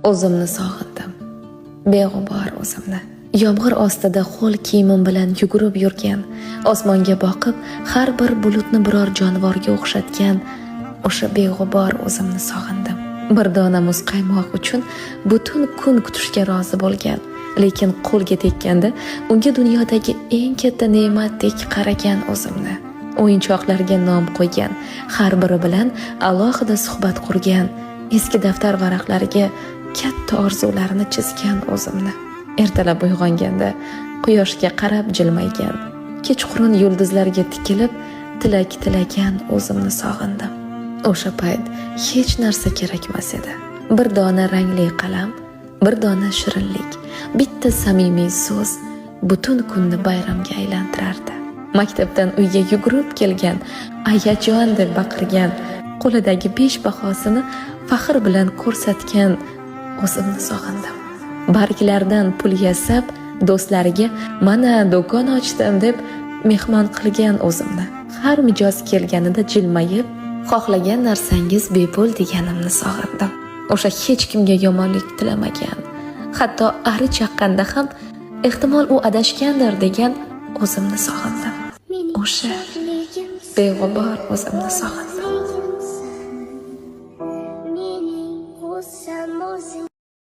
O'zimni sog'indim. Beg'ubor o'zimni. Yomg'ir ostida qo'l kiyimim bilan yugurib yurgan, osmonga boqib, har bir bulutni biror jonivorga o'xshatgan o'sha beg'ubor o'zimni sog'indim. Bir dona muz qaymoq uchun butun kun kutishga rozi bo'lgan, lekin qo'lga tekkanda unga dunyodagi eng katta ne'matdek qaragan o'zimni. O'yinchoqlarga nom qo'ygan, har biri bilan alohida suhbat qurgan, eski daftar varaqlariga katta orzularni chizgan o'zimni. Ertalab uyg'onganda quyoshga qarab jilmaygan, kechqurun yulduzlarga tikilib tilak tilagan o'zimni sog'indim. O'sha payt hech narsa kerakmas edi. Bir dona rangli qalam, bir dona shirinlik, bitta samimiy so'z butun kunni bayramga aylantirardi. Maktabdan uyga yugurib kelgan, ayajon deb baqirgan, qo'lidagi 5 bahosini faxr bilan ko'rsatgan o'zimni sog'indim. Barglardan pul yasab, do'stlariga "Mana do'kon ochdim" deb mehmon qilgan o'zimni. Har mijoz kelganida jilmayib, "Xohlagan narsangiz bepul" deganimni sog'indim. O'sha hech kimga yomonlik tilamagan, hatto ari chaqqanda ham ehtimol u adashgandir degan o'zimni sog'indim. O'sha beg'ubor o'zimni sog'indim.